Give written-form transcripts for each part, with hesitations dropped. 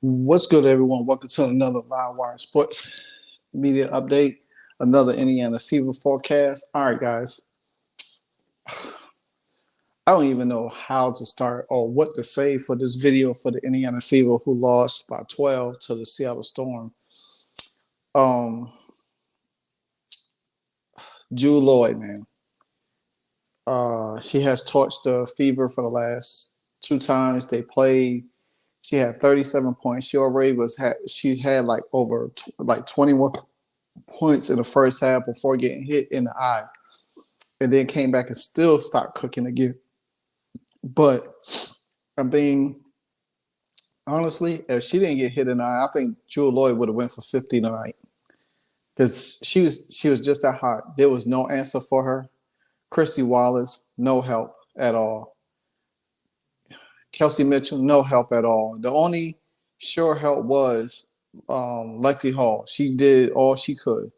What's good, everyone? Welcome to another LiveWire Sports Media update, another Indiana Fever forecast. All right, guys. I don't even know how to start or what to say for this video for the Indiana Fever who lost by 12 to the Seattle Storm. Jewel Lloyd, man. She has torched the Fever for the last two times they played. She had 37 points. She had like over 21 points in the first half before getting hit in the eye, and then came back and still stopped cooking again. But I'm being honestly, if she didn't get hit in the eye, I think Jewel Lloyd would have went for 50 tonight because she was just that hot. There was no answer for her. Christy Wallace, no help at all. Kelsey Mitchell, no help at all. The only sure help was Lexi Hall. She did all she could.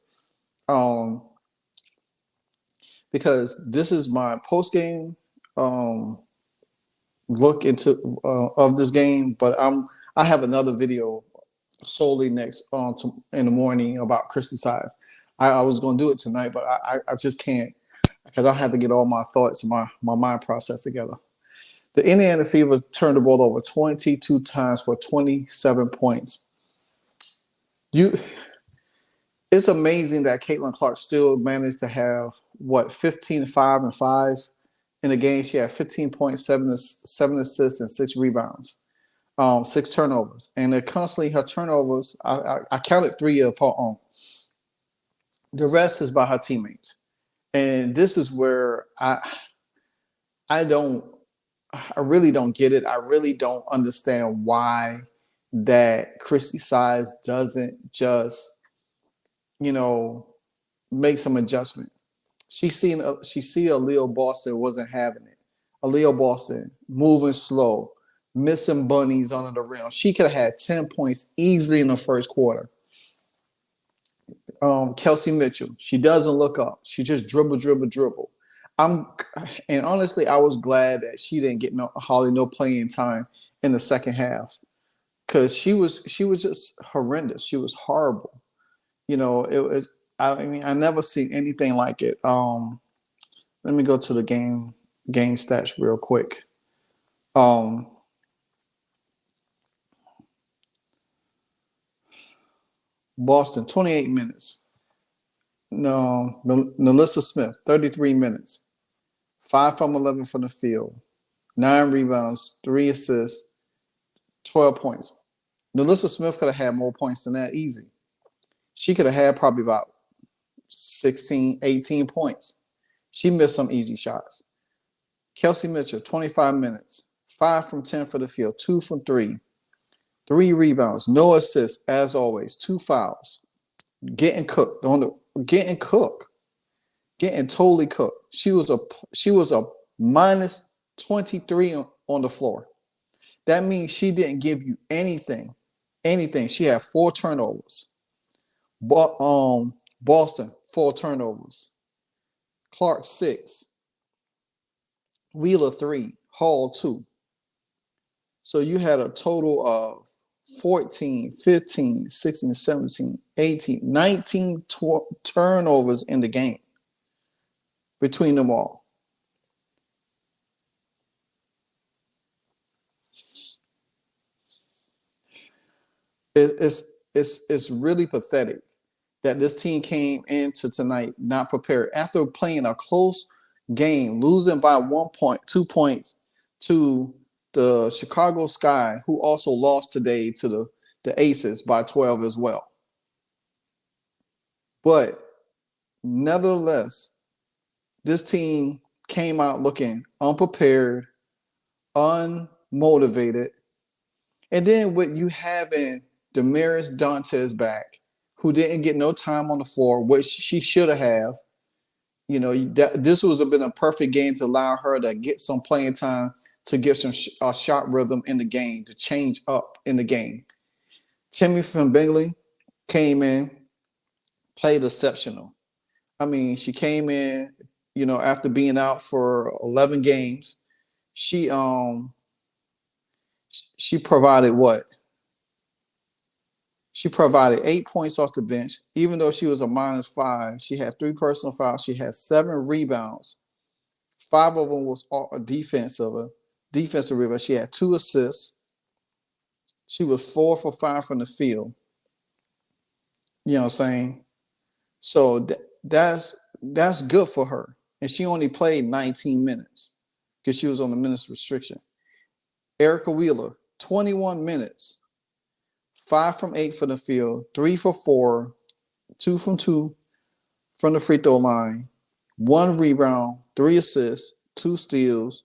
Because this is my post-game look into of this game, but I have another video solely next in the morning about Christy Size. I was going to do it tonight, but I just can't because I have to get all my thoughts and my mind process together. The Indiana Fever turned the ball over 22 times for 27 points. It's amazing that Caitlin Clark still managed to have, 15, 5, and 5 in the game. She had 15 points, 7 assists, and 6 rebounds, 6 turnovers. And they're constantly her turnovers, I counted 3 of her own. The rest is by her teammates. And this is where I really don't get it. I really don't understand why that Christy Size doesn't just, make some adjustment. She see Aaliyah Boston wasn't having it. Aaliyah Boston moving slow, missing bunnies under the rim. She could have had 10 points easily in the first quarter. Kelsey Mitchell, she doesn't look up. She just dribble. And honestly, I was glad that she didn't get no playing time in the second half because she was just horrendous. She was horrible. It was. I never seen anything like it. Let me go to the game stats real quick. Boston, 28 minutes. No, Nalissa Smith, 33 minutes. 5 from 11 from the field. 9 rebounds, 3 assists, 12 points. Nalissa Smith could have had more points than that easy. She could have had probably about 16, 18 points. She missed some easy shots. Kelsey Mitchell, 25 minutes. 5 from 10 for the field, 2 from 3. 3 rebounds, no assists, as always. 2 fouls. Getting totally cooked. She was a minus 23 on the floor. That means she didn't give you anything. She had 4 turnovers. Boston, 4 turnovers. Clark, 6. Wheeler, 3. Hall, 2. So you had a total of 14, 15, 16, 17, 18, 19 turnovers in the game between them all. It's really pathetic that this team came into tonight not prepared after playing a close game, losing by 1 point, 2 points to the Chicago Sky, who also lost today to the Aces by 12 as well. But nevertheless, this team came out looking unprepared, unmotivated. And then with you having Damaris Dantes back, who didn't get no time on the floor, which she should have. This was been a perfect game to allow her to get some playing time, to get some shot rhythm in the game, to change up in the game. Timmy from Bingley came in, played exceptional. I mean, she came in, after being out for 11 games. She provided what? She provided 8 points off the bench. Even though she was a -5, she had 3 personal fouls. She had 7 rebounds. 5 of them was a defensive rebound. She had 2 assists. She was 4 for 5 from the field. You know what I'm saying? So that's good for her. And she only played 19 minutes because she was on the minutes restriction. Erica Wheeler, 21 minutes, 5 from 8 from the field, 3 for 4, 2 from 2 from the free throw line, 1 rebound, 3 assists, 2 steals,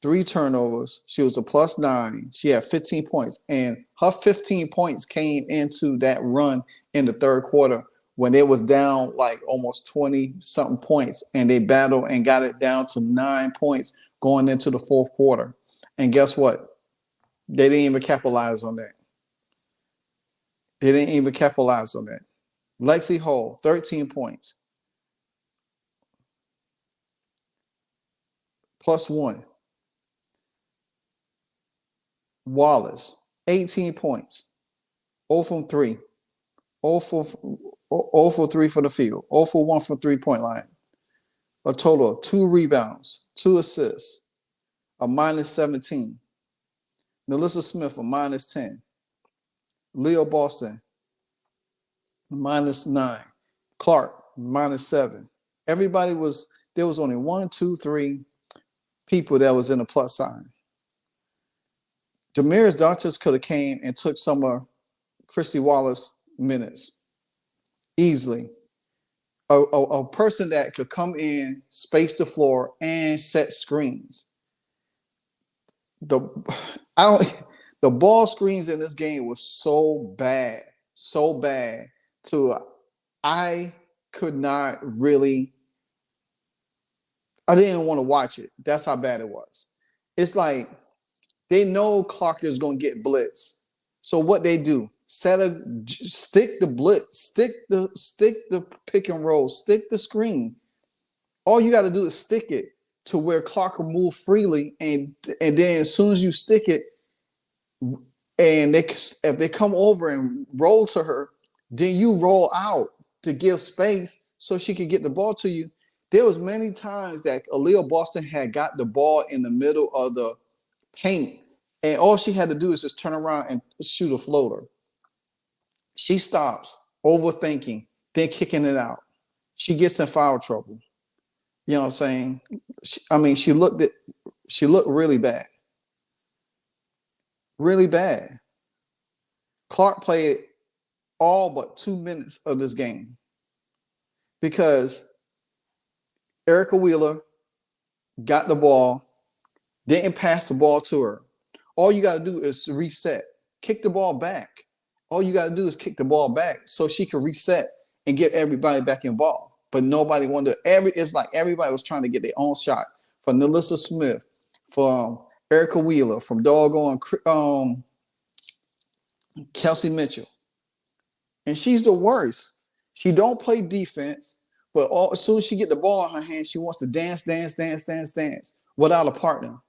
3 turnovers. She was a +9. She had 15 points. And her 15 points came into that run in the third quarter when it was down like almost 20-something points. And they battled and got it down to 9 points going into the fourth quarter. And guess what? They didn't even capitalize on that. Lexi Hall, 13 points. +1. Wallace, 18 points. 0 from 3. 0 for 3 for the field. 0 for 1 from three-point line. A total of 2 rebounds, 2 assists, a -17. Nalissa Smith, a -10. Aaliyah Boston, -9. Clark, -7. There was only 1, 2, 3 people that was in a plus sign. Damaris Dantas could have came and took some of Chrissy Wallace minutes easily. A person that could come in, space the floor, and set screens. The ball screens in this game was so bad. I could not really. I didn't want to watch it. That's how bad it was. It's like they know Clark is going to get blitz. So what they do, stick the blitz, stick the pick and roll, stick the screen. All you got to do is stick it to where Clark will move freely, and then as soon as you stick it, and if they come over and roll to her, then you roll out to give space so she can get the ball to you. There was many times that Aaliyah Boston had got the ball in the middle of the paint, and all she had to do is just turn around and shoot a floater. She stops, overthinking, then kicking it out. She gets in foul trouble. You know what I'm saying? She looked really bad. Really bad. Clark played all but 2 minutes of this game because Erica Wheeler got the ball, didn't pass the ball to her. All you got to do is reset, kick the ball back. All you got to do is kick the ball back so she can reset and get everybody back involved. But nobody wanted to. It's like everybody was trying to get their own shot. From Nalissa Smith, from Erica Wheeler, from doggone Kelsey Mitchell. And she's the worst. She don't play defense. But as soon as she get the ball in her hand, she wants to dance without a partner.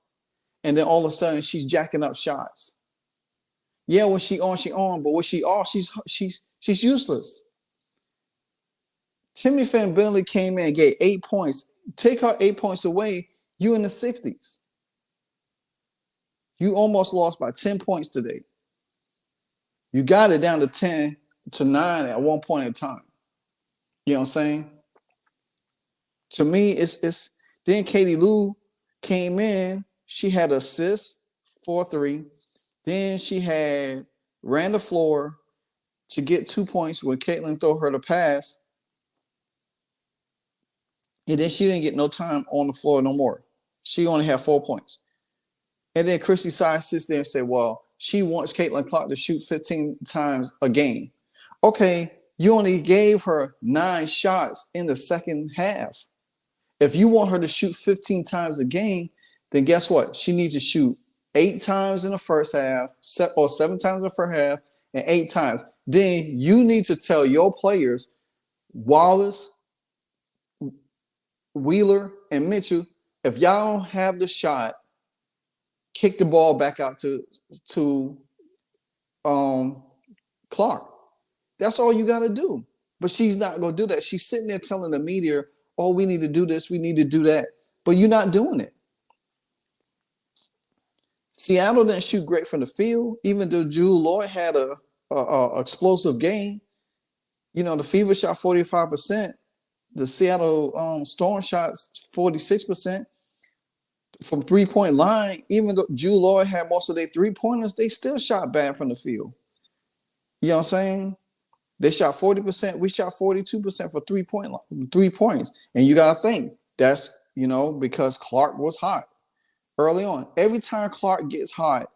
And then all of a sudden, she's jacking up shots. Yeah, when she on. But when she off, she's useless. Timmy Van Bentley came in and gave 8 points. Take her 8 points away, you in the 60s. You almost lost by 10 points today. You got it down to 10 to 9 at one point in time. You know what I'm saying? To me, it's then Katie Lou came in. She had assists, 4-3. Then she ran the floor to get 2 points when Caitlin threw her the pass. And then she didn't get no time on the floor no more. She only had 4 points. And then Christy Sides sits there and said, well, she wants Caitlin Clark to shoot 15 times a game. Okay, you only gave her 9 shots in the second half. If you want her to shoot 15 times a game, then guess what? She needs to shoot 8 times in the first half, or 7 times in the first half, and 8 times. Then you need to tell your players, Wallace, Wheeler, and Mitchell, if y'all don't have the shot, kick the ball back out to Clark. That's all you got to do. But she's not going to do that. She's sitting there telling the media, oh, we need to do this, we need to do that. But you're not doing it. Seattle didn't shoot great from the field, even though Jewel Lloyd had a explosive game. You know, the Fever shot 45%. The Seattle Storm shots 46%. From three-point line, even though Jewel Lloyd had most of their three-pointers, they still shot bad from the field. You know what I'm saying? They shot 40%. We shot 42% for 3 points. And you got to think, that's, you know, because Clark was hot early on. Every time Clark gets hot,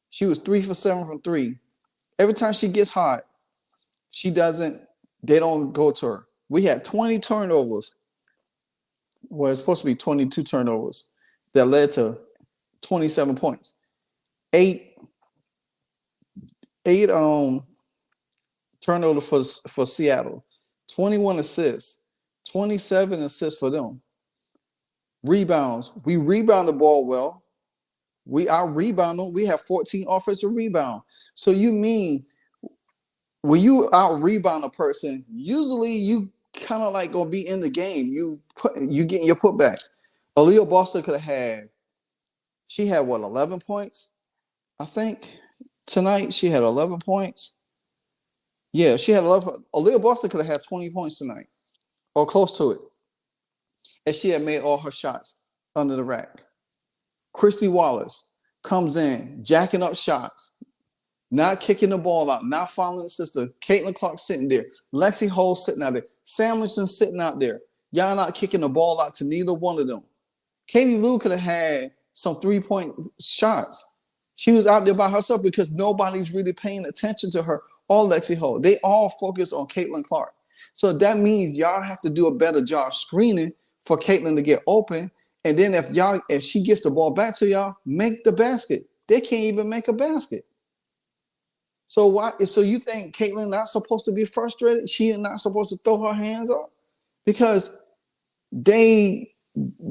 she was 3 for 7 from 3. Every time she gets hot, they don't go to her. We had 20 turnovers. Well, it's supposed to be 22 turnovers that led to 27 points. Eight turnovers for Seattle. 21 assists. 27 assists for them. Rebounds. We rebound the ball well. We out-rebound them. We have 14 offensive rebounds. So you mean when you out-rebound a person, usually you kind of like gonna be in the game. You getting your putbacks. Aaliyah Boston could have had. She had what, 11 points? I think tonight she had 11 points. Yeah, she had 11. Aaliyah Boston could have had 20 points tonight, or close to it, and she had made all her shots under the rack. Christy Wallace comes in, jacking up shots, not kicking the ball out, not following the sister. Caitlin Clark sitting there. Lexi Hole sitting out there. Samuelson sitting out there. Y'all not kicking the ball out to neither one of them. Katie Lou could have had some 3-point shots. She was out there by herself because nobody's really paying attention to her or Lexi Hole. They all focus on Caitlin Clark. So that means y'all have to do a better job screening for Caitlin to get open. And then if she gets the ball back to y'all, make the basket. They can't even make a basket. So why? So you think Caitlin not supposed to be frustrated? She is not supposed to throw her hands up? Because they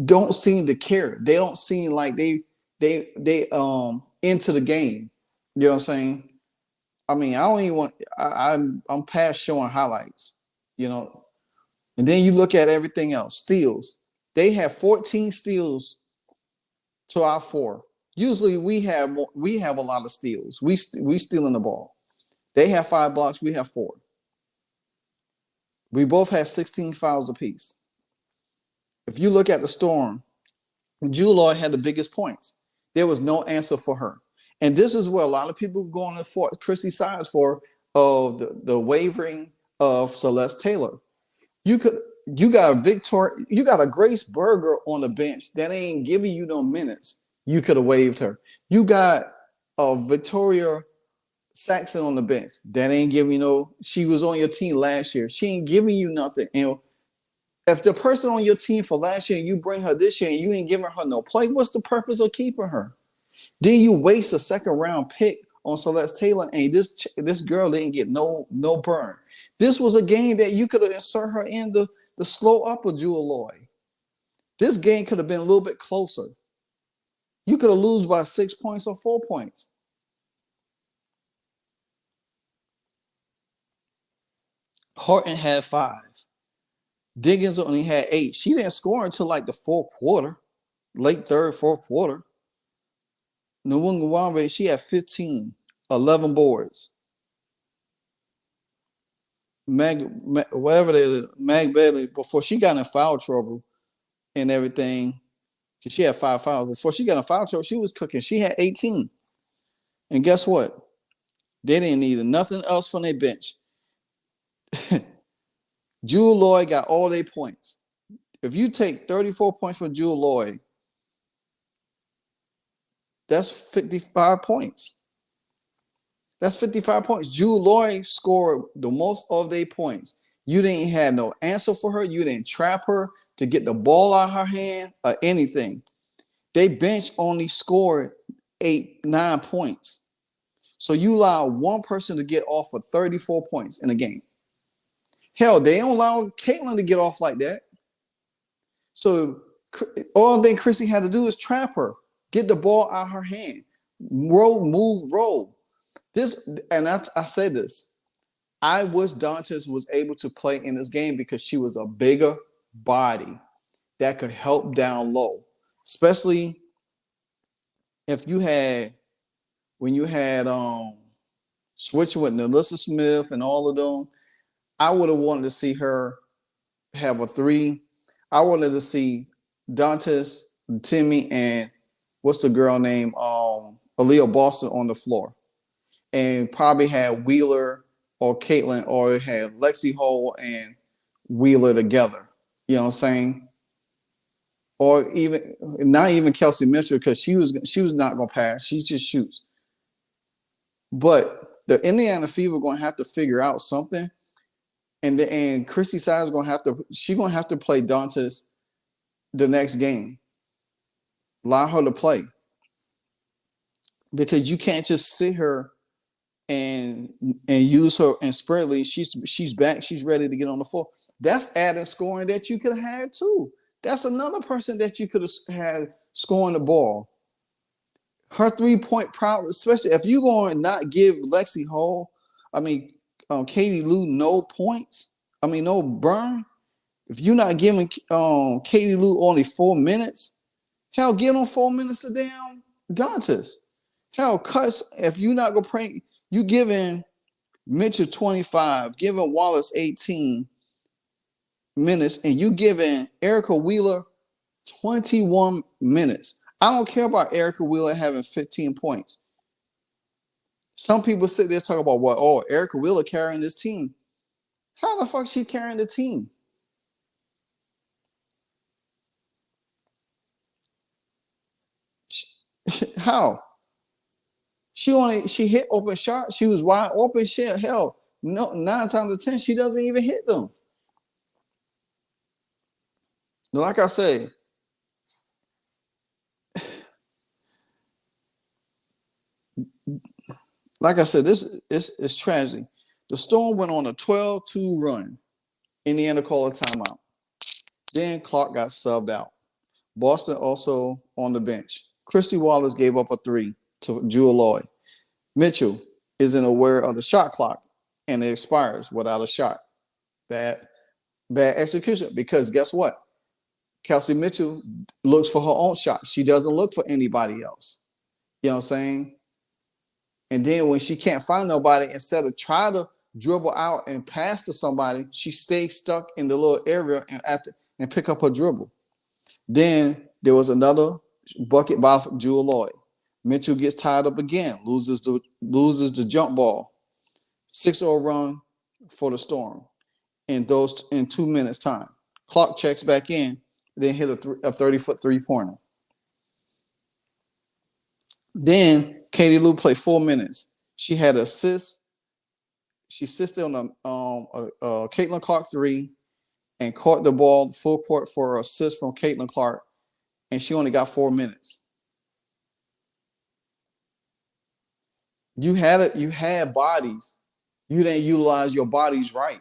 don't seem to care. They don't seem like they into the game. You know what I'm saying? I mean, I don't even want. I'm past showing highlights. You know, and then you look at everything else. Steals. They have 14 steals to our 4. Usually we have a lot of steals. We stealing the ball. They have 5 blocks. We have 4. We both had 16 fouls apiece. If you look at the Storm, Jewel Lloyd had the biggest points. There was no answer for her. And this is where a lot of people go on for Chrissy sides for the wavering of Celeste Taylor. You got a Grace Berger on the bench that ain't giving you no minutes. You could have waived her. You got a Victoria Saxon on the bench that ain't giving you no. She was on your team last year. She ain't giving you nothing. And if the person on your team for last year and you bring her this year and you ain't giving her no play, what's the purpose of keeping her? Then you waste a second round pick on Celeste Taylor and this girl didn't get no burn. This was a game that you could have inserted her in the slow up of Jewel Lloyd. This game could have been a little bit closer. You could have lost by 6 points or 4 points. Horton had 5. Diggins only had 8. She didn't score until like the fourth quarter, late third, fourth quarter. Wnba, she had 15, 11 boards. Mag Bailey, before she got in foul trouble and everything, because she had 5 fouls. Before she got in foul trouble, she was cooking. She had 18. And guess what? They didn't need nothing else from their bench. Jewel Lloyd got all their points. If you take 34 points from Jewel Lloyd, that's 55 points. That's 55 points. Jewel Lloyd scored the most of their points. You didn't have no answer for her. You didn't trap her to get the ball out of her hand or anything. They bench only scored 9 points. So you allow one person to get off for 34 points in a game. Hell, they don't allow Caitlin to get off like that. So all that Chrissy had to do is trap her, get the ball out of her hand, roll. This, and I say this. I wish Dantes was able to play in this game because she was a bigger body that could help down low, especially if you had when you had switching with Nelissa Smith and all of them. I would have wanted to see her have a three. I wanted to see Dantes, Timmy, and what's the girl name? Aaliyah Boston on the floor, and probably had Wheeler or Caitlin, or had Lexi Hole and Wheeler together. You know what I'm saying? Or even not even Kelsey Mitchell, because she was not gonna pass. She just shoots. But the Indiana Fever going to have to figure out something, and Christy Sides going to have to. She's going to have to play Dantes the next game. Allow her to play, because you can't just sit her and use her and spread lead. She's back. She's ready to get on the floor. That's added scoring that you could have had too. That's another person that you could have had scoring the ball. Her 3-point prowess, especially if you're going to not give Lexi Hall, Katie Lou no points. No burn. If you're not giving Katie Lou only 4 minutes, hell, get on 4 minutes to damn Dantes. Hell, cuts if you're not gonna pray. You giving Mitchell 25, giving Wallace 18 minutes, and you giving Erica Wheeler 21 minutes. I don't care about Erica Wheeler having 15 points. Some people sit there talking about what? Oh, Erica Wheeler carrying this team. How the fuck she carrying the team? How? She hit open shots. She was wide open. Shit, hell, no, 9 times out of 10, she doesn't even hit them. Like I say, this is tragic. The Storm went on a 12-2 run. Indiana called a timeout. Then Clark got subbed out. Boston also on the bench. Christy Wallace gave up a 3 to Jewel Lloyd. Mitchell isn't aware of the shot clock, and it expires without a shot. Bad execution, because guess what? Kelsey Mitchell looks for her own shot. She doesn't look for anybody else. You know what I'm saying? And then when she can't find nobody, instead of try to dribble out and pass to somebody, she stays stuck in the little area and pick up her dribble. Then there was another bucket by Jewel Lloyd. Mitchell gets tied up again, loses the jump ball. 6-0 run for the Storm in 2 minutes time. Clark checks back in, then hit a 30-foot 3-pointer. Then Katie Lou played 4 minutes. She had an assist. She assisted on a Caitlin Clark 3 and caught the ball full court for an assist from Caitlin Clark, and she only got 4 minutes. You had bodies. You didn't utilize your bodies right.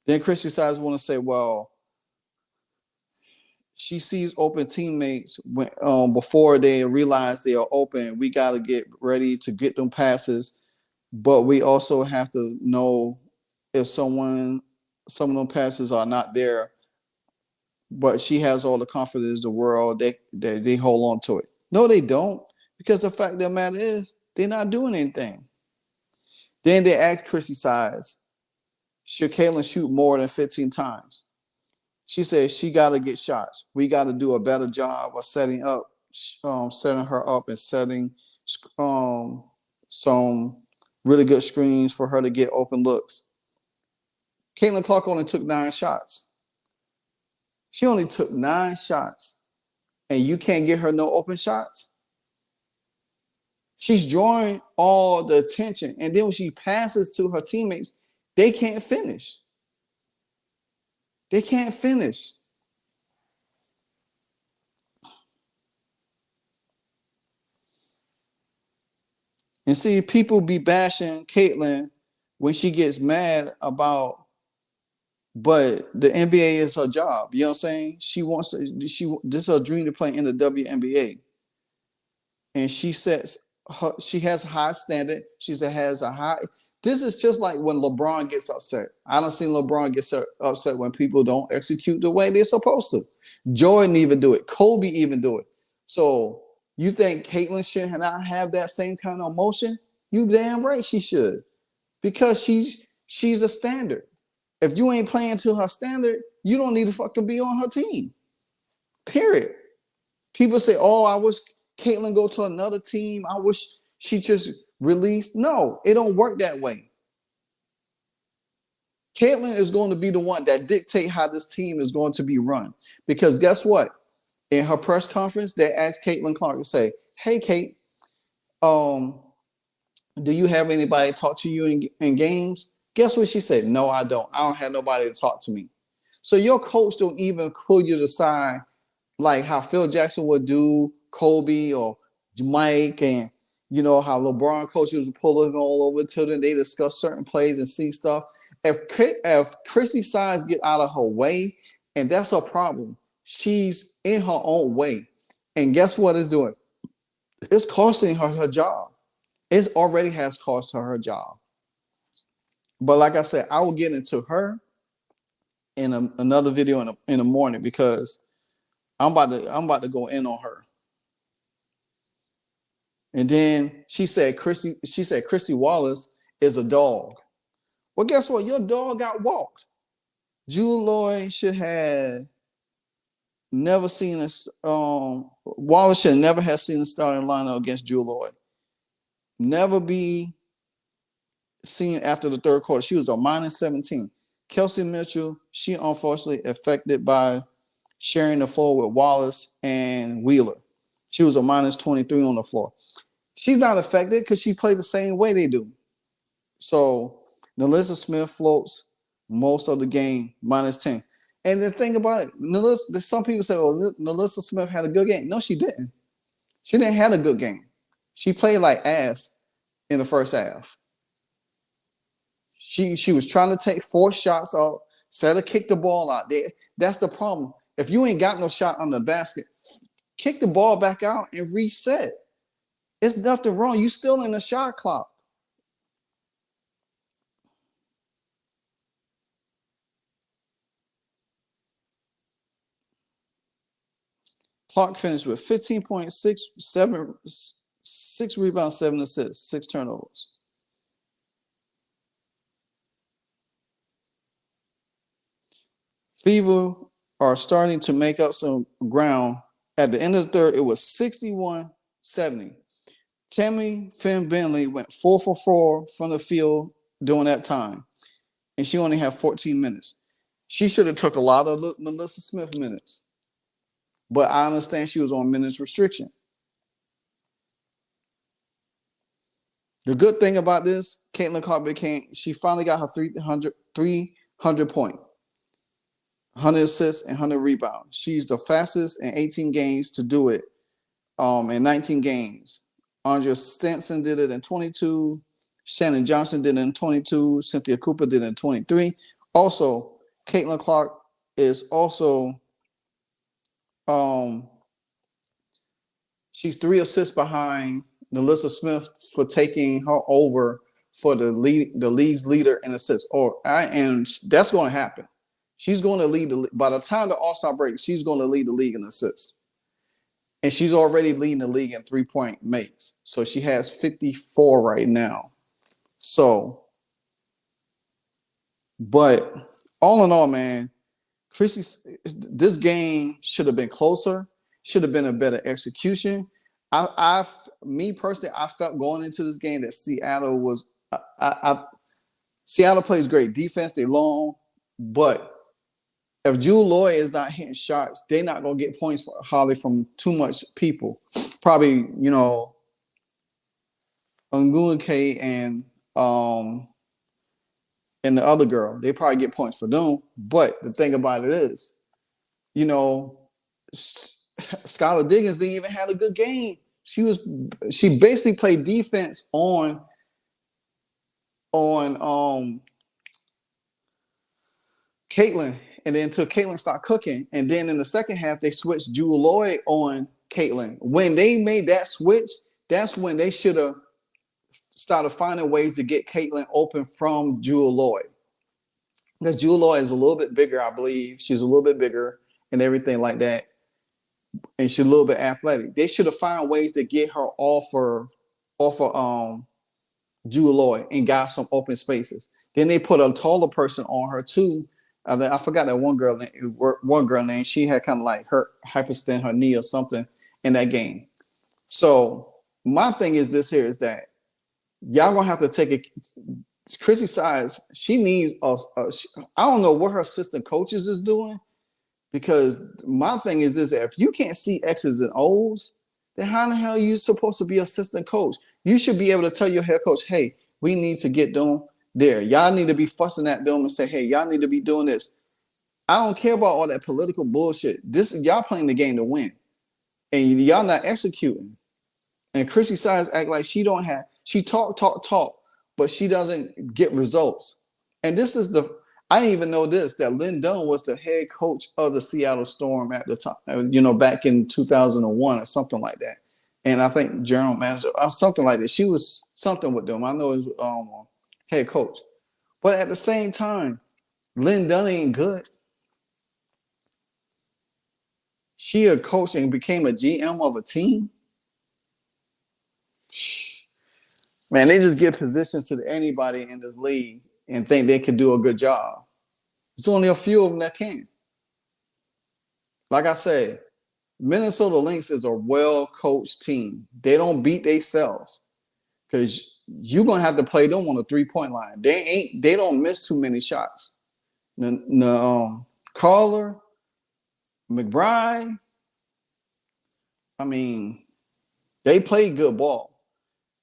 Then Christy Sides want to say, well, she sees open teammates before they realize they are open. We got to get ready to get them passes, but we also have to know if some of them passes are not there. But she has all the confidence in the world. They hold on to it. No, they don't, because the fact of the matter is they're not doing anything. Then they asked Christy Sides, should Caitlin shoot more than 15 times? She says she got to get shots. We got to do a better job of setting her up and setting some really good screens for her to get open looks. Caitlin Clark only took 9 shots. She only took 9 shots, and you can't get her no open shots? She's drawing all the attention, and then when she passes to her teammates, they can't finish. They can't finish. And see, people be bashing Caitlin when she gets mad about, but the NBA is her job. You know what I'm saying? This is her dream to play in the WNBA. and she has a high standard. Has a high. This is just like when LeBron gets upset. I don't see LeBron get upset when people don't execute the way they're supposed to. Jordan even do it. Kobe even do it. So you think Caitlyn should not have that same kind of emotion? You damn right she should, because she's a standard. If you ain't playing to her standard, you don't need to fucking be on her team. Period. People say, "Oh, I wish Caitlyn go to another team. I wish she just released." No, it don't work that way. Caitlyn is going to be the one that dictate how this team is going to be run. Because guess what? In her press conference, they asked Caitlyn Clark to say, "Hey, Kate, do you have anybody talk to you in games?" Guess what she said? "No, I don't. I don't have nobody to talk to me." So your coach don't even pull you to the side like how Phil Jackson would do Kobe or Mike, and you know how LeBron coaches would pull him all over to them. They discuss certain plays and see stuff. If Chrissy Sides get out of her way, and that's her problem, she's in her own way. And guess what it's doing? It's costing her job. It already has cost her job. But like I said, I will get into her in another video in the morning, because I'm about to go in on her. And then she said Chrissy Wallace is a dog. Well, guess what? Your dog got walked. Jewel Lloyd should have never seen Wallace should never have seen a starting lineup against Jewel Lloyd. Never be seen after the third quarter. She was a minus 17. Kelsey Mitchell, she unfortunately affected by sharing the floor with Wallace and Wheeler. She was a minus 23 on the floor. She's not affected because she played the same way they do. So Nalissa Smith floats most of the game, minus 10. And the thing about it, some people say, "Oh, Nalissa Smith had a good game." No, she didn't. She didn't have a good game. She played like ass in the first half. She was trying to take 4 shots out, instead of kick the ball out. That's the problem. If you ain't got no shot on the basket, kick the ball back out and reset. It's nothing wrong. You still in the shot clock. Clark finished with 15.6, 6 rebounds, 7 assists, 6 turnovers. Fever are starting to make up some ground. At the end of the third, it was 61-70. Tammy Finn Bentley went 4 for 4 from the field during that time, and she only had 14 minutes. She should have took a lot of Melissa Smith minutes, but I understand she was on minutes restriction. The good thing about this, Caitlyn Clark she finally got her 300 point, 100 assists and 100 rebounds. She's the fastest in 18 games to do it in 19 games. Andrea Stenson did it in 22. Shannon Johnson did it in 22. Cynthia Cooper did it in 23. Also, Caitlyn Clark is also she's 3 assists behind Nalissa Smith for taking her over for the league's leader in assists. And that's going to happen. She's going to lead by the time the All-Star break, she's going to lead the league in assists. And she's already leading the league in 3-point makes. So she has 54 right now. So, but all in all, man, this game should have been closer, should have been a better execution. Me personally, I felt going into this game that Seattle was Seattle plays great defense, they long, but if Jewel Lloyd is not hitting shots, they're not gonna get points hardly from too much people. Probably, Wnba and the other girl, they probably get points for them. But the thing about it is, Skylar Diggins didn't even have a good game. She basically played defense on Caitlyn, and then until Caitlyn started cooking, and then in the second half they switched Jewel Lloyd on Caitlyn. When they made that switch, that's when they should have started finding ways to get Caitlin open from Jewel Lloyd. Because Jewel Lloyd is a little bit bigger, I believe. She's a little bit bigger and everything like that. And she's a little bit athletic. They should have found ways to get her off of Jewel Lloyd and got some open spaces. Then they put a taller person on her too. I forgot that one girl name. She had kind of like her hyperextend her knee or something in that game. So my thing is this here is that y'all gonna have to take it. Chrissy Size, she needs I don't know what her assistant coaches is doing, because my thing is this: if you can't see X's and O's, then how the hell are you supposed to be assistant coach? You should be able to tell your head coach, hey, we need to get them there. Y'all need to be fussing at them and say, hey, y'all need to be doing this. I don't care about all that political bullshit. Y'all playing the game to win, and y'all not executing. And Chrissy Size act like she talk, but she doesn't get results. And this is I didn't even know this, that Lynn Dunn was the head coach of the Seattle Storm at the time, back in 2001 or something like that. And I think general manager or something like that. She was something with them. I know it was head coach. But at the same time, Lynn Dunn ain't good. She a coach and became a GM of a team. Man, they just give positions to anybody in this league and think they can do a good job. There's only a few of them that can. Like I said, Minnesota Lynx is a well-coached team. They don't beat themselves because you're gonna have to play them on the 3-point line. They don't miss too many shots. Carler, McBride, I mean, they play good ball.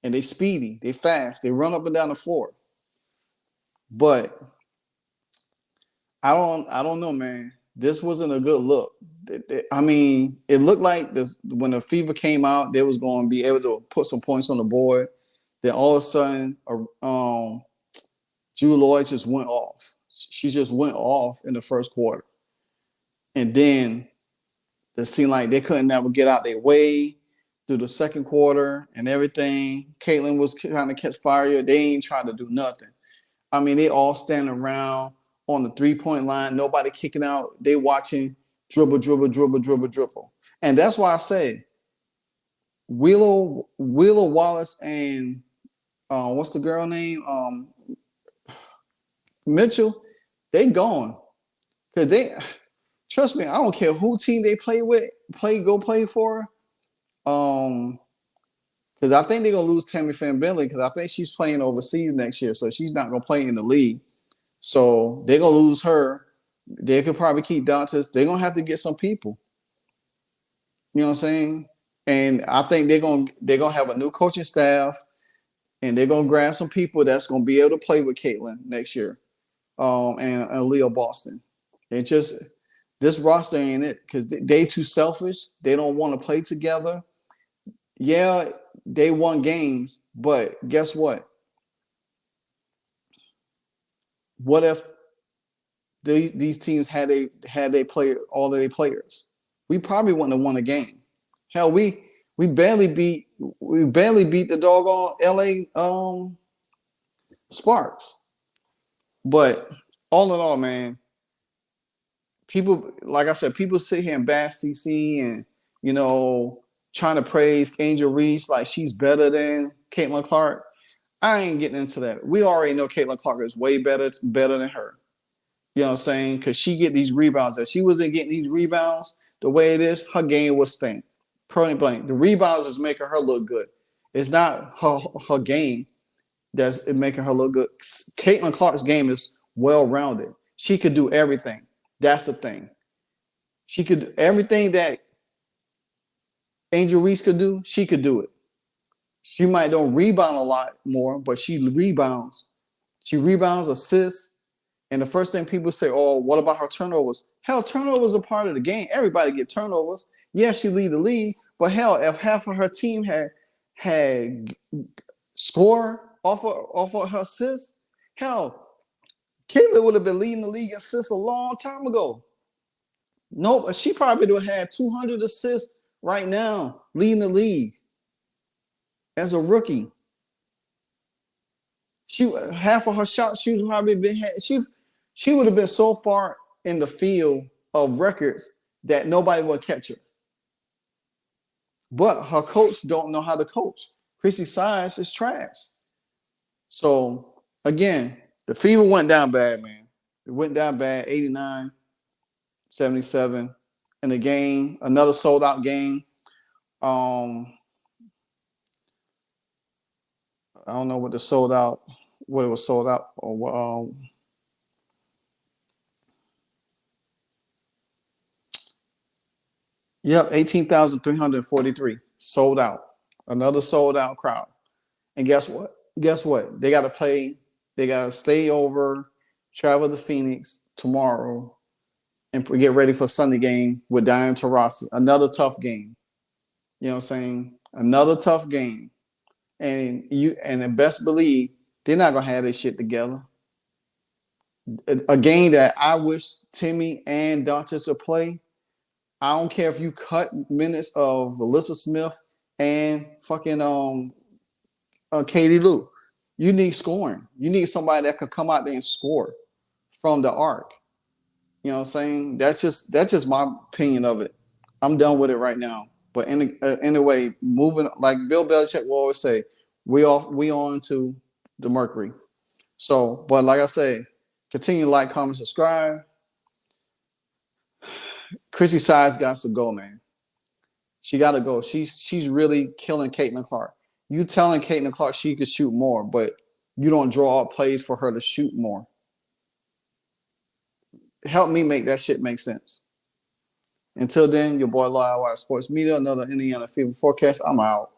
And they speedy, they fast, they run up and down the floor. But I don't know, man. This wasn't a good look. I mean, it looked like when the Fever came out, they was going to be able to put some points on the board. Then all of a sudden, Jewel Lloyd just went off. She just went off in the first quarter. And then it seemed like they couldn't never get out their way through the second quarter and everything. Caitlin was trying to catch fire. They ain't trying to do nothing. I mean, they all standing around on the 3-point line, nobody kicking out. They watching dribble. And that's why I say Wheeler Wallace and what's the girl name? Mitchell, they gone. Because they, trust me, I don't care who team they play for. Because I think they're gonna lose Tammy Fan Bentley because I think she's playing overseas next year, so she's not gonna play in the league. So they're gonna lose her. They could probably keep Dantas. They're gonna have to get some people. You know what I'm saying? And I think they're gonna have a new coaching staff, and they're gonna grab some people that's gonna be able to play with Caitlin next year, and Aaliyah Boston. It just this roster ain't it because they too selfish. They don't want to play together. Yeah, they won games, but guess what? What if these teams had they player all of their players? We probably wouldn't have won a game. Hell, we barely beat the doggone LA Sparks. But all in all, man, people, like I said, people sit here and bash CC and trying to praise Angel Reese like she's better than Caitlin Clark. I ain't getting into that. We already know Caitlin Clark is way better than her. You know what I'm saying? Because she get these rebounds. If she wasn't getting these rebounds the way it is, her game would stink. Point blank. The rebounds is making her look good. It's not her game that's making her look good. Caitlin Clark's game is well-rounded. She could do everything. That's the thing. She could do everything that Angel Reese could do, she could do it. She might don't rebound a lot more, but she rebounds. She rebounds, assists, and the first thing people say, oh, what about her turnovers? Hell, turnovers are part of the game. Everybody get turnovers. Yeah, she lead the league, but hell, if half of her team had score off of her assists, hell, Caitlin would have been leading the league in assists a long time ago. Nope, she probably would have had 200 assists right now, leading the league. as a rookie. Half of her shot shooting probably been she would have been so far in the field of records that nobody would catch her. But her coach don't know how to coach. Chrissy Size is trash. So again, the Fever went down bad, man. It went down bad, 89, 77. In the game, another sold out game. I don't know what it was sold out. Yep, 18,343 sold out. Another sold out crowd. And guess what? Guess what? They got to play. They got to stay over, travel to Phoenix tomorrow, and get ready for Sunday game with Diane Taurasi. Another tough game. You know what I'm saying? Another tough game. And best believe they're not gonna have their shit together. A game that I wish Timmy and Doncic would play. I don't care if you cut minutes of Alyssa Smith and fucking Katie Lou. You need scoring. You need somebody that can come out there and score from the arc. You know what I'm saying? That's just my opinion of it. I'm done with it right now. But anyway, moving like Bill Belichick will always say, we on to the Mercury. So, but like I say, continue to like, comment, subscribe. Chrissy Size got to go, man. She got to go. She's really killing Caitlin Clark. You telling Caitlin Clark she could shoot more, but you don't draw up plays for her to shoot more. Help me make that shit make sense. Until then, your boy LiveWire Sports Media, another Indiana Fever forecast. I'm out.